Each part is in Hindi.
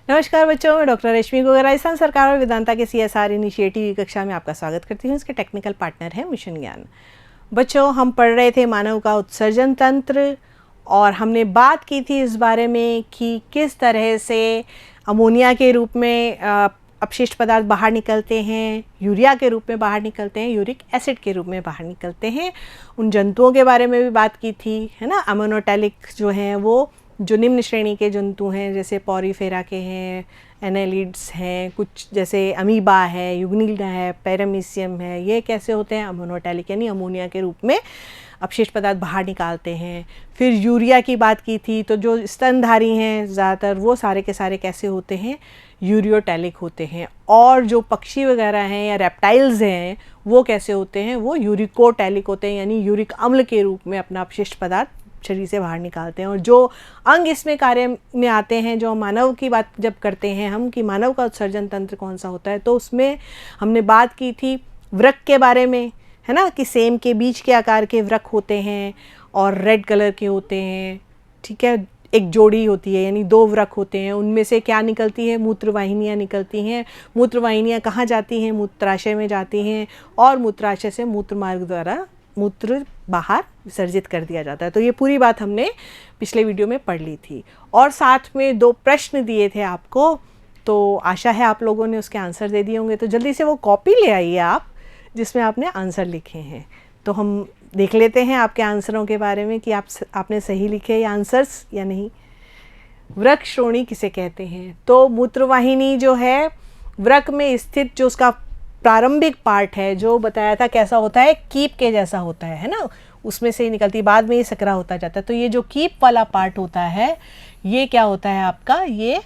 नमस्कार बच्चों, मैं डॉक्टर रश्मि गोगर राजस्थान सरकार और वेदांता के CSR इनिशिएटिव की कक्षा में आपका स्वागत करती हूँ। इसके टेक्निकल पार्टनर है मिशन ज्ञान। बच्चों, हम पढ़ रहे थे मानव का उत्सर्जन तंत्र और हमने बात की थी इस बारे में कि किस तरह से अमोनिया के रूप में अपशिष्ट पदार्थ बाहर निकलते हैं, यूरिया के रूप में बाहर निकलते हैं, यूरिक एसिड के रूप में बाहर निकलते हैं। उन जंतुओं के बारे में भी बात की थी, है ना। अमोनोटैलिक जो हैं वो जो निम्न श्रेणी के जंतु हैं, जैसे पॉरीफेरा के हैं, एनालिड्स हैं, कुछ जैसे अमीबा है, युग्निल्डा है, पैरामीशियम है, ये कैसे होते हैं अमोनोटैलिक, यानी अमोनिया के रूप में अपशिष्ट पदार्थ बाहर निकालते हैं। फिर यूरिया की बात की थी, तो जो स्तनधारी हैं ज़्यादातर वो सारे के सारे कैसे होते हैं, यूरियोटैलिक होते हैं। और जो पक्षी वगैरह हैं या रेप्टाइल्स हैं वो कैसे होते हैं, वो यूरिकोटैलिक होते हैं, यानी यूरिक अम्ल के रूप में अपना अपशिष्ट पदार्थ शरीर से बाहर निकालते हैं। और जो अंग इसमें कार्य में आते हैं, जो मानव की बात जब करते हैं हम कि मानव का उत्सर्जन तंत्र कौन सा होता है, तो उसमें हमने बात की थी वृक्क के बारे में, है ना, कि सेम के बीज के आकार के वृक्क होते हैं और रेड कलर के होते हैं। ठीक है, एक जोड़ी होती है, यानी दो वृक्क होते हैं, उनमें से क्या निकलती है, मूत्रवाहिनियाँ निकलती हैं। मूत्रवाहिनियाँ कहाँ जाती हैं, मूत्राशय में जाती हैं और मूत्राशय से मूत्र मार्ग द्वारा मूत्र बाहर विसर्जित कर दिया जाता है। तो ये पूरी बात हमने पिछले वीडियो में पढ़ ली थी और साथ में दो प्रश्न दिए थे आपको, तो आशा है आप लोगों ने उसके आंसर दे दिए होंगे। तो जल्दी से वो कॉपी ले आइए आप जिसमें आपने आंसर लिखे हैं। तो हम देख लेते हैं आपके आंसरों के बारे में कि आपने सही लिखे ये आंसर्स या नहीं। वृक्क श्रोणी किसे कहते हैं? तो मूत्रवाहिनी जो है वृक्क में स्थित जो उसका प्रारंभिक पार्ट है, जो बताया था कैसा होता है, कीप के जैसा होता है ना, उसमें से ही निकलती, बाद में ये सकरा होता जाता है। तो ये जो कीप वाला पार्ट होता है ये क्या होता है आपका, ये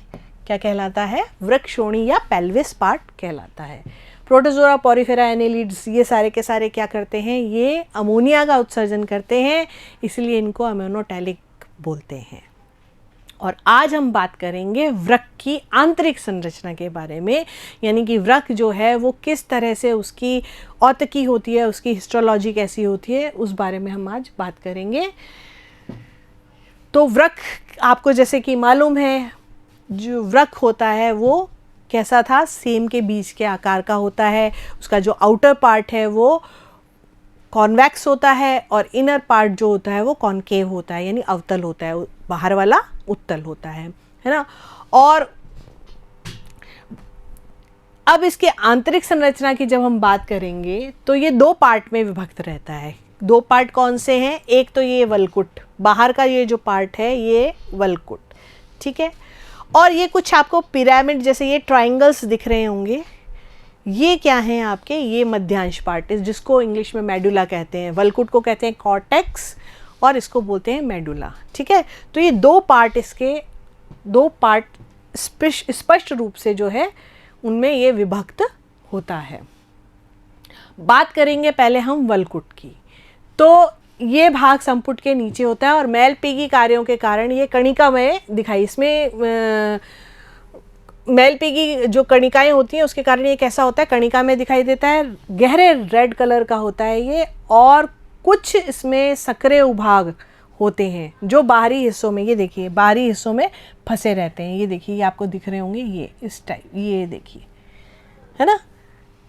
क्या कहलाता है, वृक्क श्रोणी या पेल्विस पार्ट कहलाता है। प्रोटोजोआ, पॉरीफेरा, एनालिड्स ये सारे के सारे क्या करते हैं, ये अमोनिया का उत्सर्जन करते हैं, इसलिए इनको अमोनोटैलिक बोलते हैं। और आज हम बात करेंगे वृक्क की आंतरिक संरचना के बारे में, यानी कि वृक्क जो है वो किस तरह से उसकी औतकी होती है, उसकी हिस्टोलॉजी कैसी होती है, उस बारे में हम आज बात करेंगे। तो वृक्क आपको जैसे कि मालूम है, जो वृक्क होता है वो कैसा था, सेम के बीज के आकार का होता है। उसका जो आउटर पार्ट है वो कॉन्वेक्स होता है और इनर पार्ट जो होता है वो कॉनकेव होता है, यानी अवतल होता है, बाहर वाला उत्तल होता है ना। और अब इसके आंतरिक संरचना की जब हम बात करेंगे तो ये दो पार्ट में विभक्त रहता है। दो पार्ट कौन से हैं? एक तो ये वलकुट, बाहर का ये जो पार्ट है ये वलकुट, ठीक है। और ये कुछ आपको पिरामिड जैसे ये ट्रायंगल्स दिख रहे होंगे, ये क्या हैं आपके, ये मध्यांश पार्ट, जिसको इंग्लिश में मेडुला कहते हैं। वलकुट को कहते हैं कॉर्टेक्स और इसको बोलते हैं मेडुला, ठीक है। तो ये दो पार्ट, इसके दो पार्ट स्पष्ट रूप से जो है उनमें ये विभक्त होता है। बात करेंगे पहले हम वलकुट की। तो ये भाग संपुट के नीचे होता है और मैलपीगी कार्यों के कारण ये कणिकामय दिखाई, इसमें मैलपीगी जो कणिकाएं होती हैं उसके कारण ये कैसा होता है, कणिका में दिखाई देता है, गहरे रेड कलर का होता है ये। और कुछ इसमें सक्रिय उभाग होते हैं जो बाहरी हिस्सों में, ये देखिए बाहरी हिस्सों में फंसे रहते हैं। ये देखिए, ये आपको दिख रहे होंगे, ये इस टाइप, ये देखिए, है ना,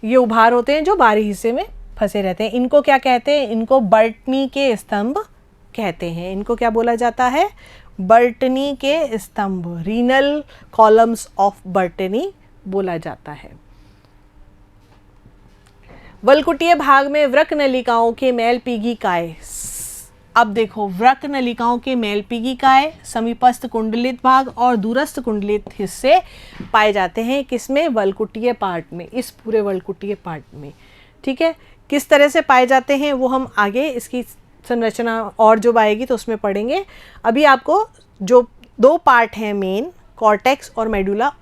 ये उभार होते हैं जो बाहरी हिस्से में फंसे रहते हैं। इनको क्या कहते हैं, इनको बर्टनी के स्तंभ कहते हैं। इनको क्या बोला जाता है, बर्टनी के स्तंभ, रीनल कॉलम्स ऑफ बर्टनी बोला जाता है। वलकुटीय भाग में वृक्क नलिकाओं के मैलपीगी काय, अब देखो वृक्क नलिकाओं के मैलपीगी काय समीपस्थ कुंडलित भाग और दूरस्थ कुंडलित हिस्से पाए जाते हैं, किसमें, वलकुटीय पार्ट में, इस पूरे वलकुटीय पार्ट में, ठीक है। किस तरह से पाए जाते हैं वो हम आगे इसकी संरचना और जो आएगी तो उसमें पढ़ेंगे। अभी आपको जो दो पार्ट हैं मेन, कॉर्टेक्स और मेडुला,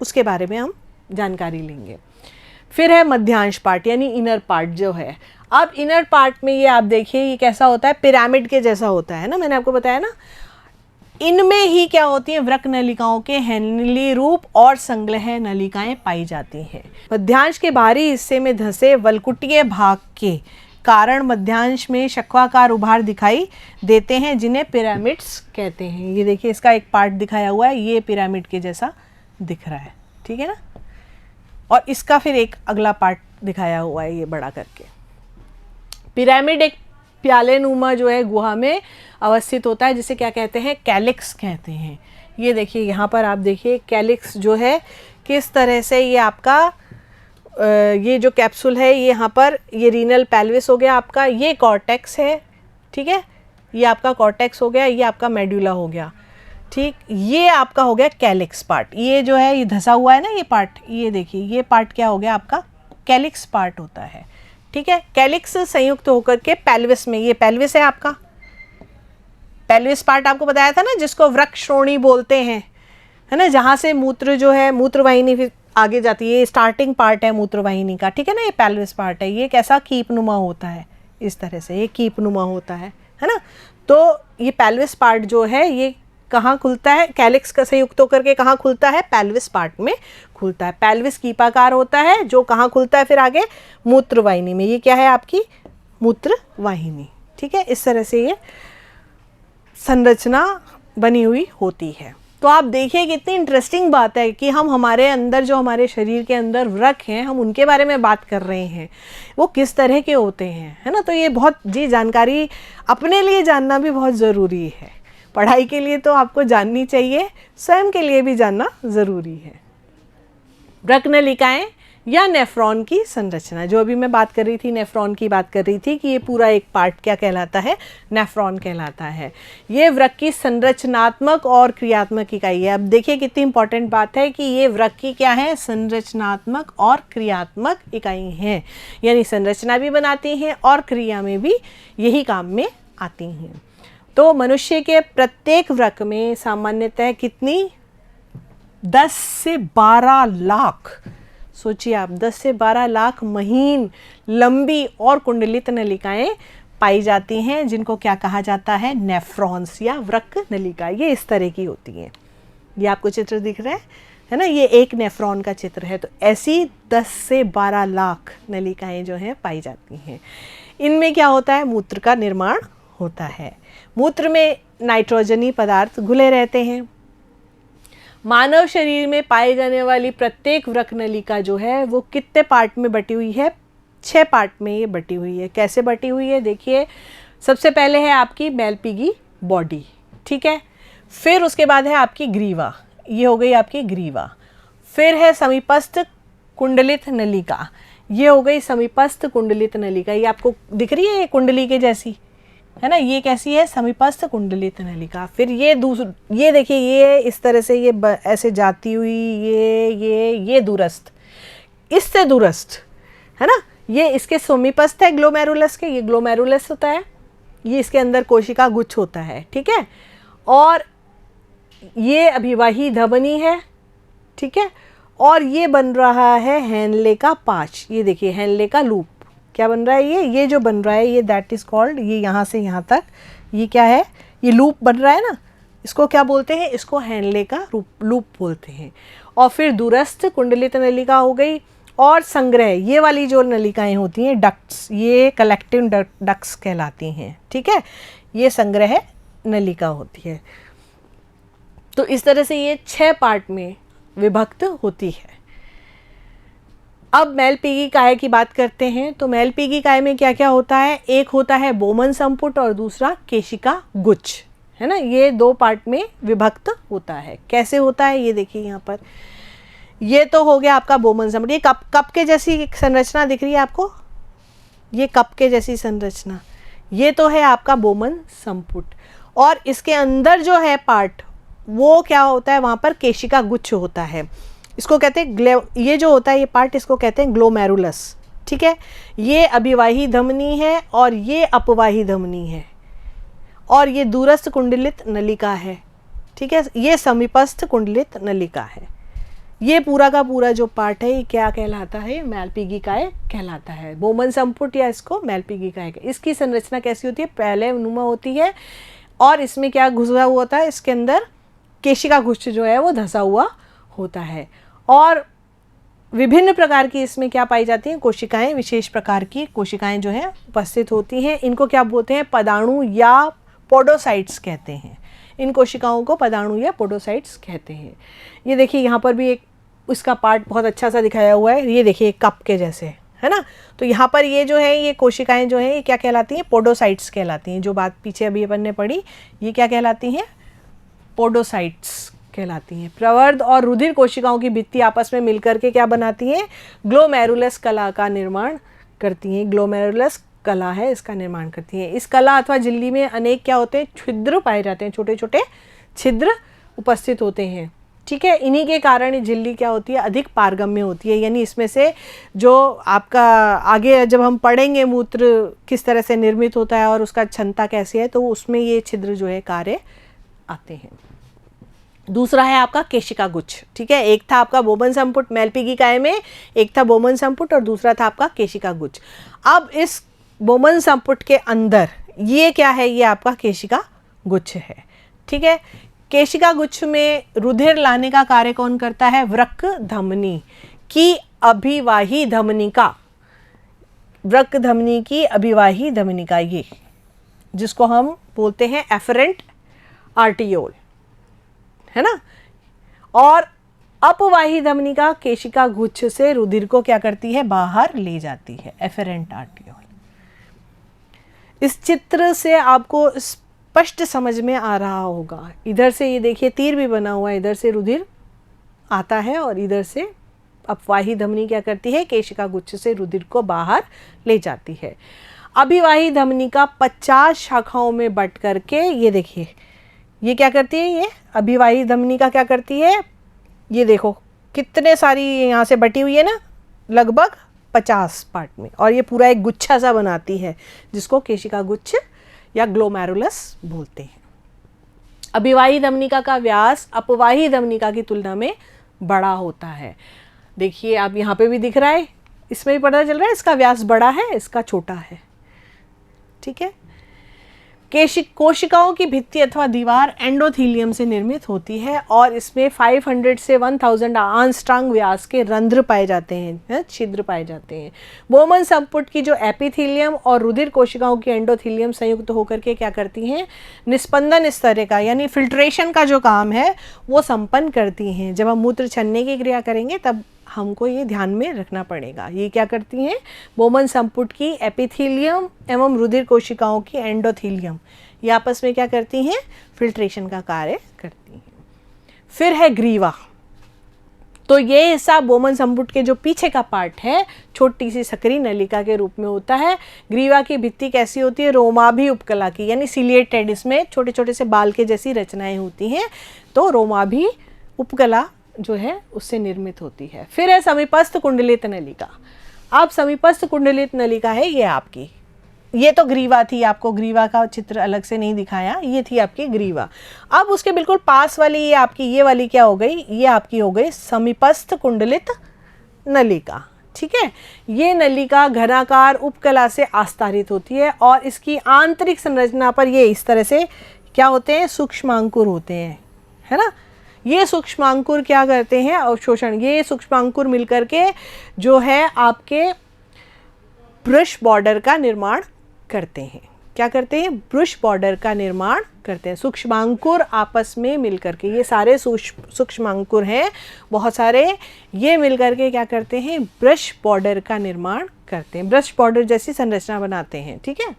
उसके बारे में हम जानकारी लेंगे। फिर है मध्यांश पार्ट, यानी इनर पार्ट जो है। अब इनर पार्ट में ये आप देखिए, ये कैसा होता है, पिरामिड के जैसा होता है ना, मैंने आपको बताया ना। इनमें ही क्या होती है, वृक्क नलिकाओं के हेनली रूप और संग्रह नलिकाएं पाई जाती हैं। मध्यांश के बाहरी हिस्से में धंसे वलकुटीय भाग के कारण मध्यांश में शंक्वाकार उभार दिखाई देते हैं, जिन्हें पिरामिड्स कहते हैं। ये देखिए, इसका एक पार्ट दिखाया हुआ है, ये पिरामिड के जैसा दिख रहा है, ठीक है ना। और इसका फिर एक अगला पार्ट दिखाया हुआ है ये बड़ा करके। पिरामिड एक प्याले नुमा जो है गुहा में अवस्थित होता है, जिसे क्या कहते हैं, कैलिक्स कहते हैं। ये देखिए यहाँ पर आप देखिए कैलिक्स जो है किस तरह से ये आपका ये जो कैप्सूल है ये यहाँ पर ये रीनल पेल्विस हो गया आपका, ये कॉर्टेक्स है, ठीक है, ये आपका कॉर्टेक्स हो गया, ये आपका मेडुला हो गया, ठीक, ये आपका हो गया कैलिक्स पार्ट। ये जो है ये धसा हुआ है ना ये पार्ट, ये देखिए ये पार्ट क्या हो गया आपका कैलिक्स पार्ट होता है, ठीक है। कैलिक्स संयुक्त होकर के पेल्विस में, ये पेल्विस है आपका, पेल्विस पार्ट आपको बताया था ना जिसको वृक्क श्रोणी बोलते हैं, है ना, जहाँ से मूत्र जो है मूत्रवाहिनी फिर आगे जाती है, ये स्टार्टिंग पार्ट है मूत्रवाहिनी का, ठीक है ना, ये पेल्विस पार्ट है। ये कैसा कीपनुमा होता है, इस तरह से ये कीपनुमा होता है ना। तो ये पेल्विस पार्ट जो है ये कहाँ खुलता है, कैलिक्स का संयुक्त होकर के कहाँ खुलता है, पेल्विस पार्ट में खुलता है। पेल्विस कीपाकार होता है जो कहाँ खुलता है फिर आगे मूत्रवाहिनी में, ये क्या है आपकी मूत्रवाहिनी, ठीक है। इस तरह से ये संरचना बनी हुई होती है। तो आप देखिए कितनी इंटरेस्टिंग बात है कि हम हमारे अंदर जो हमारे शरीर के अंदर वृक्क हैं हम उनके बारे में बात कर रहे हैं, वो किस तरह के होते हैं, है ना। तो ये बहुत जी जानकारी अपने लिए जानना भी बहुत ज़रूरी है, पढ़ाई के लिए तो आपको जाननी चाहिए, स्वयं के लिए भी जानना ज़रूरी है। वृक्क नलिकाएं या नेफ्रॉन की संरचना, जो अभी मैं बात कर रही थी नेफ्रॉन की बात कर रही थी कि ये पूरा एक पार्ट क्या कहलाता है, नेफ्रॉन कहलाता है। ये वृक्क की संरचनात्मक और क्रियात्मक इकाई है। अब देखिए कितनी इंपॉर्टेंट बात है कि ये वृक्क की क्या है, संरचनात्मक और क्रियात्मक इकाई हैं, यानी संरचना भी बनाती हैं और क्रिया में भी यही काम में आती हैं। तो मनुष्य के प्रत्येक वृक्क में सामान्यतः कितनी 10 से 12 लाख, सोचिए आप 10 से 12 लाख महीन लंबी और कुंडलित नलिकाएं पाई जाती हैं, जिनको क्या कहा जाता है, नेफ्रॉन्स या वृक्क नलिका। ये इस तरह की होती हैं, ये आपको चित्र दिख रहा है ना, ये एक नेफ्रॉन का चित्र है। तो ऐसी 10 से 12 लाख नलिकाएं जो हैं पाई जाती हैं। इनमें क्या होता है, मूत्र का निर्माण होता है। मूत्र में नाइट्रोजनी पदार्थ घुले रहते हैं। मानव शरीर में पाई जाने वाली प्रत्येक वृक्क नलिका जो है वो कितने पार्ट में बटी हुई है, 6 पार्ट में ये बटी हुई है। कैसे बटी हुई है, देखिए सबसे पहले है आपकी मैलपीगी बॉडी, ठीक है, फिर उसके बाद है आपकी ग्रीवा, ये हो गई आपकी ग्रीवा, फिर है समीपस्थ कुंडलित नलिका, ये हो गई समीपस्थ कुंडलित नलिका, ये आपको दिख रही है ये कुंडली के जैसी, है ना, ये कैसी है, समीपस्थ कुंडलित नलिका। फिर ये देखिए ये इस तरह से ये ऐसे जाती हुई, ये दूरस्थ, इससे दूरस्थ, है ना, ये इसके समीपस्थ है ग्लोमेरुलस के, ये ग्लोमेरुलस होता है, ये इसके अंदर कोशिका गुच्छ होता है, ठीक है, और ये अभिवाही धमनी है, ठीक है, और ये बन रहा है हेनले का पाँच, ये देखिए हेनले का लूप क्या बन रहा है, ये जो बन रहा है ये दैट इज़ कॉल्ड, ये यहाँ से यहाँ तक ये क्या है, ये लूप बन रहा है ना, इसको क्या बोलते हैं, इसको हेनले का लूप बोलते हैं। और फिर दूरस्थ कुंडलित नलिका हो गई, और संग्रह, ये वाली जो नलिकाएं होती हैं डक्ट्स, ये कलेक्टिव डक्ट्स कहलाती हैं, ठीक है, ये संग्रह नलिका होती है। तो इस तरह से ये 6 पार्ट में विभक्त होती है। अब मैलपीगी काय की बात करते हैं। तो मैलपीगी काय में क्या क्या होता है, एक होता है बोमन संपुट और दूसरा केशिका गुच्छ, है ना, ये 2 पार्ट में विभक्त होता है। कैसे होता है ये देखिए यहाँ पर, ये तो हो गया आपका बोमन संपुट, ये कप के जैसी संरचना दिख रही है आपको, ये कप के जैसी संरचना, ये तो है आपका बोमन संपुट, और इसके अंदर जो है पार्ट वो क्या होता है, वहाँ पर केशिका गुच्छ होता है, इसको कहते हैं ये जो होता है ये पार्ट इसको कहते हैं ग्लोमेरुलस, ठीक है, ये अभिवाही धमनी है और ये अपवाही धमनी है, और ये दूरस्थ कुंडलित नलिका है, ठीक है, ये समीपस्थ कुंडलित नलिका है। ये पूरा का पूरा जो पार्ट है ये क्या कहलाता है, मैलपीगी काय कहलाता है, बोमन संपुट या इसको मैलपीगी काय। इसकी संरचना कैसी होती है, पहले नुमा होती है, और इसमें क्या घुसा हुआ होता है, इसके अंदर केशिका गुच्छ जो है वो धसा हुआ होता है, और विभिन्न प्रकार की इसमें क्या पाई जाती हैं, कोशिकाएं, विशेष प्रकार की कोशिकाएं जो हैं उपस्थित होती हैं। इनको क्या बोलते हैं, पदाणु या पोडोसाइट्स कहते हैं। इन कोशिकाओं को पदाणु या पोडोसाइट्स कहते हैं। ये देखिए यहाँ पर भी एक उसका पार्ट बहुत अच्छा सा दिखाया हुआ है, ये देखिए कप के जैसे, है ना। तो यहाँ पर ये जो है ये कोशिकाएं जो हैं ये क्या कहलाती हैं, पोडोसाइट्स कहलाती हैं। जो बात पीछे अभी अपन ने पढ़ी ये क्या कहलाती हैं, पोडोसाइट्स कहलाती हैं। प्रवर्ध और रुधिर कोशिकाओं की भित्ति आपस में मिलकर के क्या बनाती हैं, ग्लोमेरुलस कला का निर्माण करती हैं। ग्लोमेरुलस कला है इसका निर्माण करती हैं। इस कला अथवा झिल्ली में अनेक क्या होते हैं, छिद्र पाए जाते हैं, छोटे छोटे छिद्र उपस्थित होते हैं, ठीक है। इन्हीं के कारण ये झिल्ली क्या होती है, अधिक पारगम्य होती है। यानी इसमें से जो आपका आगे जब हम पढ़ेंगे मूत्र किस तरह से निर्मित होता है और उसका क्षमता कैसी है, तो उसमें ये छिद्र जो है कार्य आते हैं। दूसरा है आपका केशिका गुच्छ, ठीक है। एक था आपका बोमन संपुट मैलपीगी काय में, एक था बोमन संपुट और दूसरा था आपका केशिका गुच्छ। अब इस बोमन संपुट के अंदर ये क्या है, ये आपका केशिका गुच्छ है, ठीक है। केशिका गुच्छ में रुधिर लाने का कार्य कौन करता है, वृक्क धमनी की अभिवाही धमनिका, वृक्क धमनी की अभिवाही धमनिका, ये जिसको हम बोलते हैं एफरेंट आर्टियोल, है ना। और अपवाही धमनिका केशिका गुच्छ से रुधिर को क्या करती है, बाहर ले जाती है, एफरेंट आर्टियोल। इस चित्र से आपको स्पष्ट समझ में आ रहा होगा, इधर से ये देखिए तीर भी बना हुआ है, इधर से रुधिर आता है और इधर से अपवाही धमनी क्या करती है, केशिका गुच्छ से रुधिर को बाहर ले जाती है। अभिवाही धमनी का 50 शाखाओं में बट करके ये देखिए ये क्या करती है, ये अभिवाही धमनी का क्या करती है, ये देखो कितने सारी यहाँ से बटी हुई है ना, लगभग 50 पार्ट में, और ये पूरा एक गुच्छा सा बनाती है जिसको केशिका गुच्छ या ग्लोमेरुलस बोलते हैं। अभिवाही धमनिका का व्यास अपवाही धमनिका की तुलना में बड़ा होता है। देखिए आप यहाँ पे भी दिख रहा है, इसमें भी पता चल रहा है इसका व्यास बड़ा है, इसका छोटा है, ठीक है। कोशिकाओं की भित्ति अथवा दीवार एंडोथीलियम से निर्मित होती है और इसमें 500 से 1000 आर्मस्ट्रांग व्यास के रंध्र पाए जाते हैं, छिद्र पाए जाते हैं। बोमन संपुट की जो एपिथीलियम और रुधिर कोशिकाओं की एंडोथीलियम संयुक्त होकर के क्या करती हैं, निस्पंदन स्तरे का यानी फिल्ट्रेशन का जो काम है वो संपन्न करती हैं। जब हम मूत्र छन्ने की क्रिया करेंगे तब हमको ये ध्यान में रखना पड़ेगा। ये क्या करती हैं, बोमन संपुट की एपिथीलियम एवं रुधिर कोशिकाओं की एंडोथीलियम, ये आपस में क्या करती हैं, फिल्ट्रेशन का कार्य करती हैं। फिर है ग्रीवा, तो ये हिस्सा बोमन संपुट के जो पीछे का पार्ट है छोटी सी सक्रिय नलिका के रूप में होता है। ग्रीवा की भित्ति कैसी होती है, रोमाभी उपकला की यानी सिलिएटेड, इसमें छोटे छोटे से बाल के जैसी रचनाएं होती हैं, तो रोमाभी उपकला जो है उससे निर्मित होती है। फिर है समीपस्थ कुंडलित नलिका। अब समीपस्थ कुंडलित नलिका है ये आपकी, ये तो ग्रीवा थी, आपको ग्रीवा का चित्र अलग से नहीं दिखाया, ये थी आपकी ग्रीवा। अब उसके बिल्कुल पास वाली ये आपकी ये वाली क्या हो गई, ये आपकी हो गई समीपस्थ कुंडलित नलिका, ठीक है। ये नलिका घनाकार उपकला से आस्तारित होती है और इसकी आंतरिक संरचना पर ये इस तरह से क्या होते हैं, सूक्ष्मांकुर होते हैं, है ना। ये सूक्ष्मांकुर क्या करते हैं, अवशोषण, ये सूक्ष्मांकुर मिलकर के जो है आपके ब्रश बॉर्डर का निर्माण करते हैं। क्या करते हैं, ब्रश बॉर्डर का निर्माण करते हैं। सूक्ष्मांकुर आपस में मिलकर के, ये सारे सूक्ष्मांकुर हैं बहुत सारे, ये मिलकर के क्या करते हैं, ब्रश बॉर्डर का निर्माण करते हैं, ब्रश बॉर्डर जैसी संरचना बनाते हैं, ठीक है।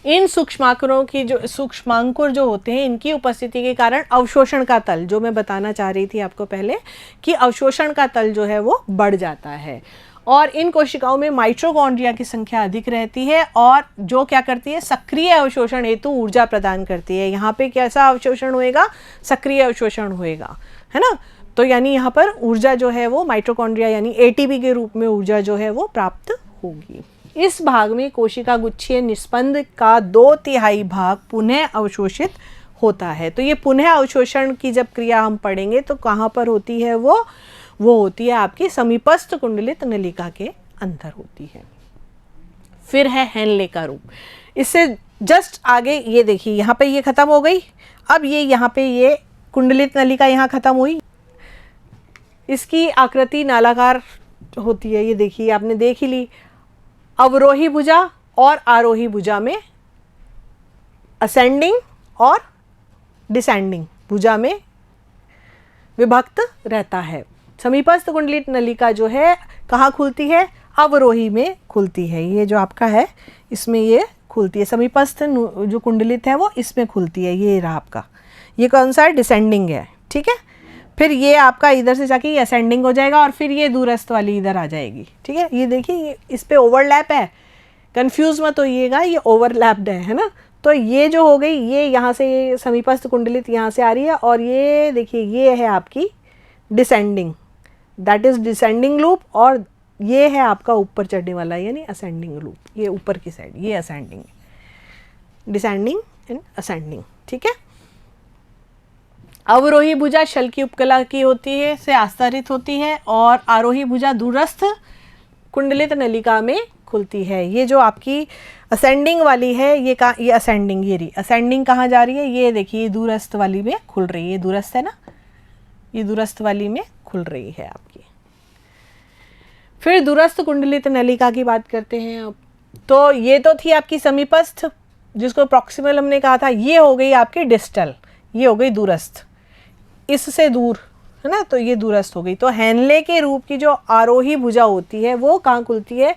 इन सूक्ष्मांकुरों की जो सूक्ष्मांकुर जो होते हैं, इनकी उपस्थिति के कारण अवशोषण का तल, जो मैं बताना चाह रही थी आपको पहले कि अवशोषण का तल जो है वो बढ़ जाता है। और इन कोशिकाओं में माइटोकॉन्ड्रिया की संख्या अधिक रहती है और जो क्या करती है, सक्रिय अवशोषण हेतु ऊर्जा प्रदान करती है। यहाँ पे कैसा अवशोषण होएगा, सक्रिय अवशोषण होएगा, है ना। तो यानी यहाँ पर ऊर्जा जो है वो माइटोकॉन्ड्रिया यानी एटीपी के रूप में ऊर्जा जो है वो प्राप्त होगी। इस भाग में कोशिका गुच्छीय निस्पंद का 2/3 भाग पुनः अवशोषित होता है। तो ये पुनः अवशोषण की जब क्रिया हम पढ़ेंगे तो कहाँ पर होती है, वो होती है आपकी समीपस्थ कुंडलित नलिका के अंदर होती है। फिर है हेनले का रूप, इससे जस्ट आगे ये देखिए, यहाँ पे ये खत्म हो गई, अब ये यहाँ पे ये कुंडलित नलिका यहाँ खत्म हुई, इसकी आकृति नालाकार होती है। ये देखिए आपने देख ही ली, अवरोही भुजा और आरोही भुजा में असेंडिंग और डिसेंडिंग भुजा में विभक्त रहता है। समीपस्थ कुंडलित नलिका जो है कहाँ खुलती है? अवरोही में खुलती है। ये जो आपका है इसमें ये खुलती है, समीपस्थ जो कुंडलित है वो इसमें खुलती है। ये रहा आपका, ये कौन सा है? डिसेंडिंग है, ठीक है। फिर ये आपका इधर से जाके ये असेंडिंग हो जाएगा और फिर ये दूरस्थ वाली इधर आ जाएगी, ठीक है। ये देखिए ये इस पे ओवरलैप है, कंफ्यूज मत होइएगा, ये ओवरलैप्ड है ना। तो ये जो हो गई, ये यहाँ से ये समीपस्थ कुंडलित यहाँ से आ रही है और ये देखिए ये है आपकी descending, that is descending loop, और ये है आपका ऊपर चढ़ने वाला यानी असेंडिंग लूप, ये ऊपर की साइड, ये असेंडिंग, डिसेंडिंग एंड असेंडिंग, ठीक है। अवरोही भुजा शल की उपकला की होती है, से आस्तरित होती है, और आरोही भुजा दूरस्थ कुंडलित नलिका में खुलती है। ये जो आपकी असेंडिंग वाली है ये ये असेंडिंग, ये रही असेंडिंग कहाँ जा रही है? ये देखिए दूरस्थ वाली में खुल रही है, ये दूरस्थ है ना, ये दूरस्थ वाली में खुल रही है आपकी। फिर दूरस्थ कुंडलित नलिका की बात करते हैं अब। तो ये तो थी आपकी समीपस्थ, जिसको प्रॉक्सिमल हमने कहा था। ये हो गई आपकी डिस्टल, ये हो गई दूरस्थ, इससे दूर है ना, तो ये दूरस्थ हो गई। तो हेनले के रूप की जो आरोही भुजा होती है वो कहाँ खुलती है?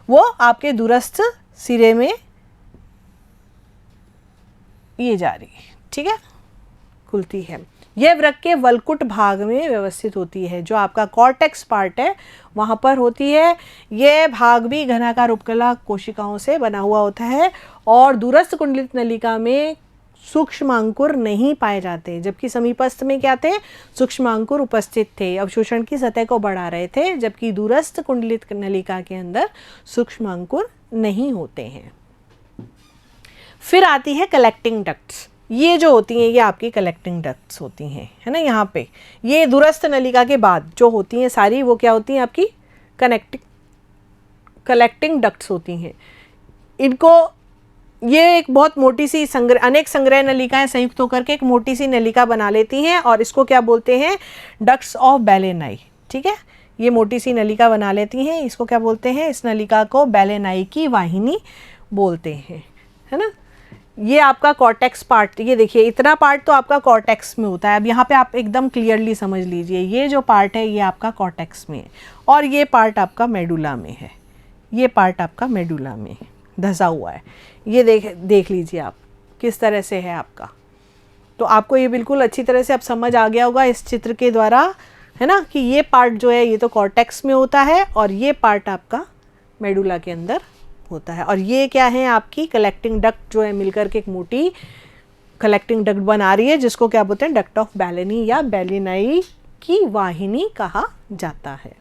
वो आपके दूरस्थ सिरे में ये जा रही है, ठीक है, खुलती है। यह वृक्क के वलकुट भाग में व्यवस्थित होती है, जो आपका कॉर्टेक्स पार्ट है वहाँ पर होती है। यह भाग भी घनाकार उपकला कोशिकाओं से बना हुआ होता है, और दूरस्थ कुंडलित नलिका में सूक्ष्मांकुर नहीं पाए जाते, जबकि समीपस्थ में क्या थे? सूक्ष्मांकुर उपस्थित थे, अवशोषण की सतह को बढ़ा रहे थे, जबकि दूरस्थ कुंडलित नलिका के अंदर सूक्ष्मांकुर नहीं होते हैं। फिर आती है कलेक्टिंग डक्ट्स। ये जो होती हैं ये आपकी कलेक्टिंग डक्ट्स होती हैं, है ना। यहाँ पे ये दूरस्थ नलिका के बाद जो होती हैं सारी, वो क्या होती हैं? आपकी कलेक्टिंग डक्ट्स होती हैं। इनको ये एक बहुत मोटी सी अनेक संग्रह नलिकाएं संयुक्त होकर के एक मोटी सी नलिका बना लेती हैं, और इसको क्या बोलते हैं? डक्ट्स ऑफ बेलेनाई, ठीक है। ये मोटी सी नलिका बना लेती हैं, इसको क्या बोलते हैं? इस नलिका को बेलेनाई की वाहिनी बोलते हैं, है ना। ये आपका कॉर्टेक्स पार्ट, ये देखिए इतना पार्ट तो आपका कॉर्टेक्स में होता है। अब यहाँ पे आप एकदम क्लियरली समझ लीजिए, ये जो पार्ट है ये आपका कॉर्टेक्स में है, और ये पार्ट आपका मेडुला में है, ये पार्ट आपका मेडुला में है, धंसा हुआ है। ये देख लीजिए आप किस तरह से है आपका। तो आपको ये बिल्कुल अच्छी तरह से अब समझ आ गया होगा इस चित्र के द्वारा, है ना, कि ये पार्ट जो है ये तो कॉर्टेक्स में होता है, और ये पार्ट आपका मेडुला के अंदर होता है। और ये क्या है? आपकी कलेक्टिंग डक्ट जो है मिलकर के एक मोटी कलेक्टिंग डक्ट बना रही है, जिसको क्या बोलते हैं? डक्ट ऑफ बेलेनी या बेलेनाई की वाहिनी कहा जाता है।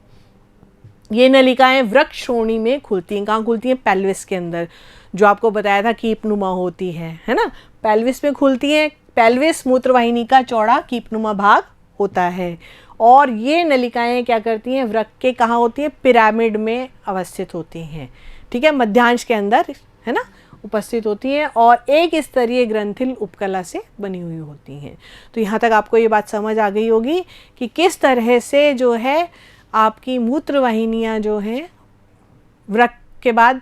ये नलिकाएं वृक्क श्रोणी में खुलती हैं। कहाँ खुलती हैं? पेल्विस के अंदर, जो आपको बताया था कीपनुमा होती है ना, पेल्विस में खुलती हैं। पेल्विस मूत्रवाहिनी का चौड़ा कीपनुमा भाग होता है, और ये नलिकाएं क्या करती हैं? वृक्क के कहाँ होती है? पिरामिड में अवस्थित होती हैं, ठीक है, मध्यांश के अंदर, है ना, उपस्थित होती हैं, और एक स्तरीय ग्रंथिल उपकला से बनी हुई होती हैं। तो यहाँ तक आपको ये बात समझ आ गई होगी कि किस तरह से जो है आपकी मूत्रवाहिनियाँ जो हैं वृक्क के बाद,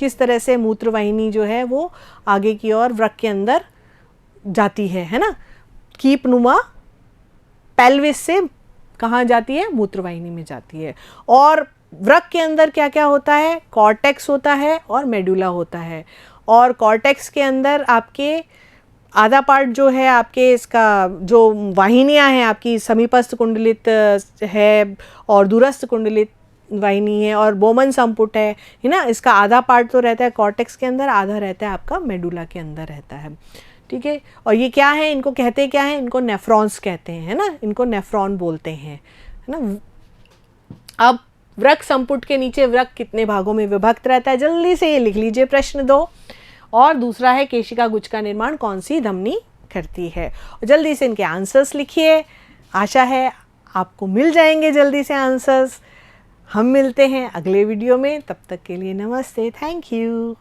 किस तरह से मूत्रवाहिनी जो है वो आगे की ओर वृक्क के अंदर जाती है ना। कीपनुमा पेल्विस से कहाँ जाती है? मूत्रवाहिनी में जाती है। और वृक्क के अंदर क्या क्या होता है? कॉर्टेक्स होता है और मेडुला होता है। और कॉर्टेक्स के अंदर आपके आधा पार्ट जो है आपके इसका जो वाहिनियाँ हैं आपकी समीपस्थ कुंडलित है और दूरस्थ कुंडलित वाहिनी है और बोमन संपुट है ना। इसका आधा पार्ट तो रहता है कॉर्टेक्स के अंदर, आधा रहता है आपका मेडुला के अंदर रहता है, ठीक है। और ये क्या है? इनको कहते क्या हैं? इनको नेफ्रॉन्स कहते हैं, है ना, इनको नेफ्रॉन बोलते हैं, है ना। अब वृक्क संपुट के नीचे वृक्क कितने भागों में विभक्त रहता है? जल्दी से ये लिख लीजिए प्रश्न 2। और दूसरा है केशिका गुच्छ का निर्माण कौन सी धमनी करती है? जल्दी से इनके आंसर्स लिखिए। आशा है आपको मिल जाएंगे जल्दी से आंसर्स। हम मिलते हैं अगले वीडियो में, तब तक के लिए नमस्ते, थैंक यू।